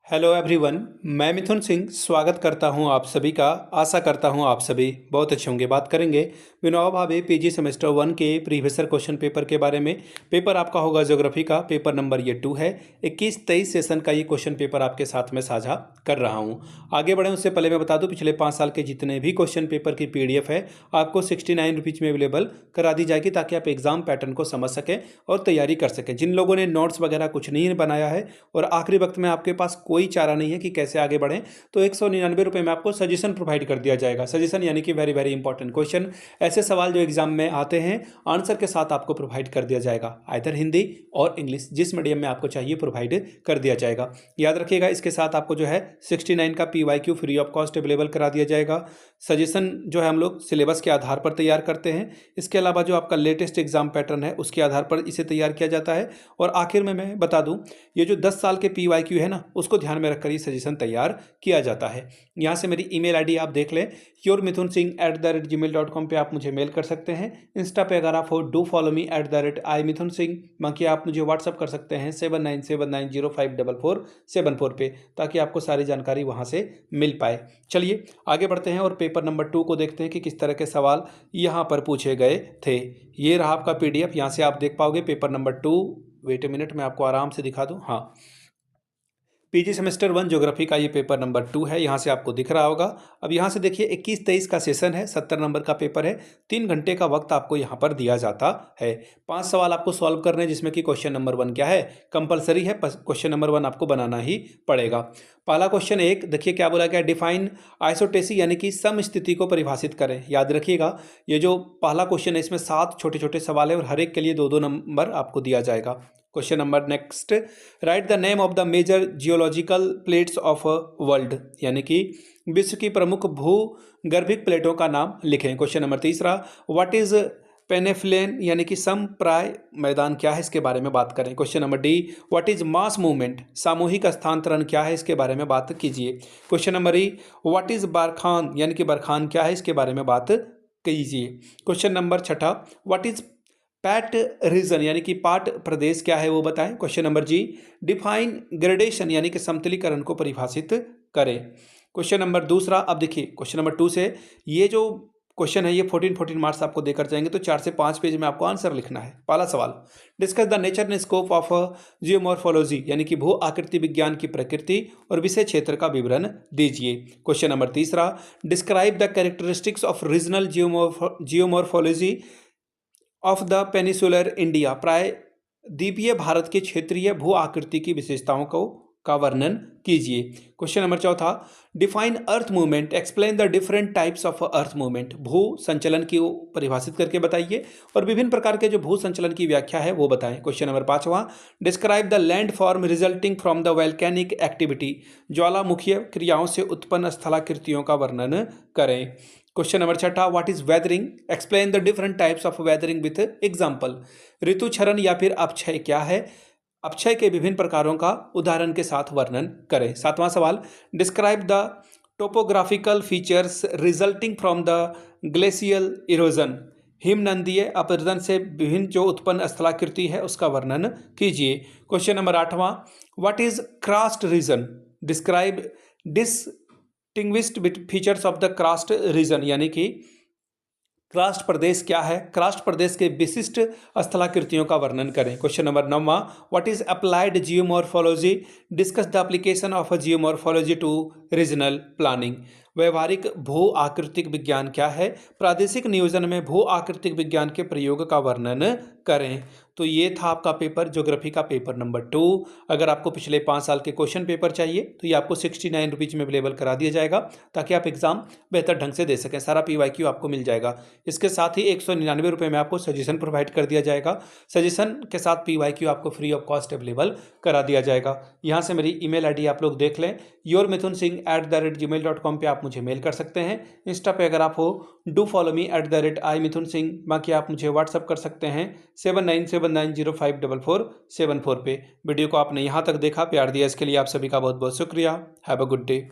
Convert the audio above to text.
Hello everyone. मैं मिथुन सिंह स्वागत करता हूं आप सभी का। आशा करता हूं आप सभी बहुत अच्छे होंगे। बात करेंगे विनोबा भावे पीजी सेमेस्टर 1 के प्रीवियसर क्वेश्चन पेपर के बारे में। पेपर आपका होगा ज्योग्राफी का, पेपर नंबर ये 2 है। 21-23 सेशन का ये क्वेश्चन पेपर आपके साथ में साझा कर रहा हूं। आगे बढ़ें उससे पहले मैं बता दूं, पिछले 5 साल के जितने भी क्वेश्चन पेपर की PDF है आपको 69 रुपीज़ में अवेलेबल करा दी जाएगी, ताकि आप एग्जाम पैटर्न को समझ सकें और तैयारी कर सकें। जिन लोगों ने नोट्स वगैरह कुछ नहीं बनाया है और आखिरी वक्त में आपके पास कोई चारा नहीं है कि कैसे आगे बढ़ें, तो 199 रुपये में आपको सजेशन प्रोवाइड कर दिया जाएगा। सजेशन यानी कि वेरी वेरी इंपॉर्टेंट क्वेश्चन, ऐसे सवाल जो एग्जाम में आते हैं आंसर के साथ आपको प्रोवाइड कर दिया जाएगा। आइदर हिंदी और इंग्लिश, जिस मीडियम में आपको चाहिए प्रोवाइड कर दिया जाएगा। याद रखिएगा, इसके साथ आपको जो है 69 का PYQ free of cost available करा दिया जाएगा। सजेशन जो है हम लोग सिलेबस के आधार पर तैयार करते हैं। इसके अलावा जो आपका लेटेस्ट एग्जाम पैटर्न है उसके आधार पर इसे तैयार किया जाता है। और आखिर में मैं बता दूं, ये जो 10 साल के PYQ है ना, उसको ध्यान में रखकर ये सजेशन तैयार किया जाता है। यहाँ से मेरी ईमेल आईडी आप देख लें, yourmithunsingh@gmail.com पे आप मुझे मेल कर सकते हैं। इंस्टा पे अगर आप हो डू फॉलो मी @imithunsingh। बाकी आप मुझे व्हाट्सअप कर सकते हैं 7979054474 पे, ताकि आपको सारी जानकारी वहाँ से मिल पाए। चलिए आगे बढ़ते हैं और पेपर नंबर 2 को देखते हैं कि किस तरह के सवाल यहाँ पर पूछे गए थे। ये रहा आपका PDF, यहाँ से आप देख पाओगे paper number 2। Wait a minute, मैं आपको आराम से दिखा दूँ। हाँ, पीजी सेमेस्टर 1 ज्योग्राफी का ये पेपर नंबर 2 है, यहाँ से आपको दिख रहा होगा। अब यहाँ से देखिए 21-23 का सेशन है, 70 नंबर का पेपर है। 3 घंटे का वक्त आपको यहाँ पर दिया जाता है। 5 सवाल आपको सॉल्व करने हैं, जिसमें कि क्वेश्चन नंबर 1 क्या है, कंपलसरी है। क्वेश्चन नंबर 1 आपको बनाना ही पड़ेगा। पहला क्वेश्चन 1 देखिए क्या बोला गया, डिफाइन आइसोटेसी यानी कि समस्थिति को परिभाषित करें। याद रखिएगा, ये जो पहला क्वेश्चन है इसमें 7 छोटे छोटे सवाल है और हर एक के लिए 2-2 नंबर आपको दिया जाएगा। Question number next, write the name of the major geological plates of world, यानी कि विश्व की प्रमुख भूगर्भिक प्लेटों का नाम लिखें। क्वेश्चन नंबर तीसरा, व्हाट इज पेनेफ्लेन यानी कि समप्राय मैदान क्या है, इसके बारे में बात करें। Question number D, what is mass movement सामूहिक स्थानांतरण क्या है, इसके बारे में बात कीजिए। Question number E, what is barchan यानी कि बरखान क्या है, इसके बारे में बात कीजिए। क्वेश्चन नंबर छठा, व्हाट इज पैट रीजन यानी कि पाट प्रदेश क्या है वो बताएं। क्वेश्चन नंबर जी, डिफाइन ग्रेडेशन यानी कि समतलीकरण को परिभाषित करें। क्वेश्चन नंबर दूसरा, अब देखिए क्वेश्चन नंबर 2 से ये जो क्वेश्चन है ये 14 मार्क्स आपको देकर जाएंगे, तो 4 से 5 पेज में आपको आंसर लिखना है। पहला सवाल, discuss the nature and scope of geomorphology यानी कि भू आकृति विज्ञान की प्रकृति और विषय क्षेत्र का विवरण दीजिए। क्वेश्चन नंबर तीसरा, describe the characteristics of regional geomorphology of the peninsular India, प्राय द्वीपीय भारत के क्षेत्रीय भू आकृति की विशेषताओं का वर्णन कीजिए। क्वेश्चन नंबर चौथा, define earth movement, explain the different types of earth movement, भू संचलन की परिभाषित करके बताइए और विभिन्न प्रकार के जो भू संचलन की व्याख्या है वो बताएं। क्वेश्चन नंबर पांचवा, describe the land form resulting from the volcanic activity, ज्वालामुखीय क्रियाओं से उत्पन्न स्थलाकृतियों का वर्णन करें। क्वेश्चन नंबर छठा, what is weathering, explain the different types of weathering with example, ऋतु क्षरण या फिर अपक्षय क्या है, अपक्षय के विभिन्न प्रकारों का उदाहरण के साथ वर्णन करें। सातवां सवाल, describe the topographical features resulting from the glacial erosion, हिमनदीय अपरदन से विभिन्न जो उत्पन्न स्थलाकृति है उसका वर्णन कीजिए। क्वेश्चन नंबर आठवां, what is karst region, describe distinguished features of the karst region, यानी कि क्रास्ट प्रदेश क्या है, क्रास्ट प्रदेश के विशिष्ट स्थलाकृतियों का वर्णन करें। Question number 9, what is applied geomorphology, discuss the application of geomorphology to regional planning, व्यवहारिक भू आकृतिक विज्ञान क्या है, प्रादेशिक नियोजन में भू आकृतिक विज्ञान के प्रयोग का वर्णन करें। तो ये था आपका पेपर ज्योग्राफी का पेपर नंबर 2। अगर आपको पिछले 5 साल के क्वेश्चन पेपर चाहिए तो ये आपको 69 रुपीज़ में अवेलेबल करा दिया जाएगा, ताकि आप एग्जाम बेहतर ढंग से दे सकें। सारा PYQ आपको मिल जाएगा। इसके साथ ही 199 रुपये में आपको सजेशन प्रोवाइड कर दिया जाएगा। सजेशन के साथ PYQ आपको फ्री ऑफ कॉस्ट अवेलेबल करा दिया जाएगा। यहाँ से मेरी ईमेल आईडी आप लोग देख लें, yourmithunsingh@gmail.com पे आप मुझे मेल कर सकते हैं। इंस्टा पे अगर आप हो डू फॉलो मी @imithunsingh। बाकी आप मुझे व्हाट्सअप कर सकते हैं 7979054474 पे। वीडियो को आपने यहाँ तक देखा, प्यार दिया, इसके लिए आप सभी का बहुत बहुत शुक्रिया। Have a good day.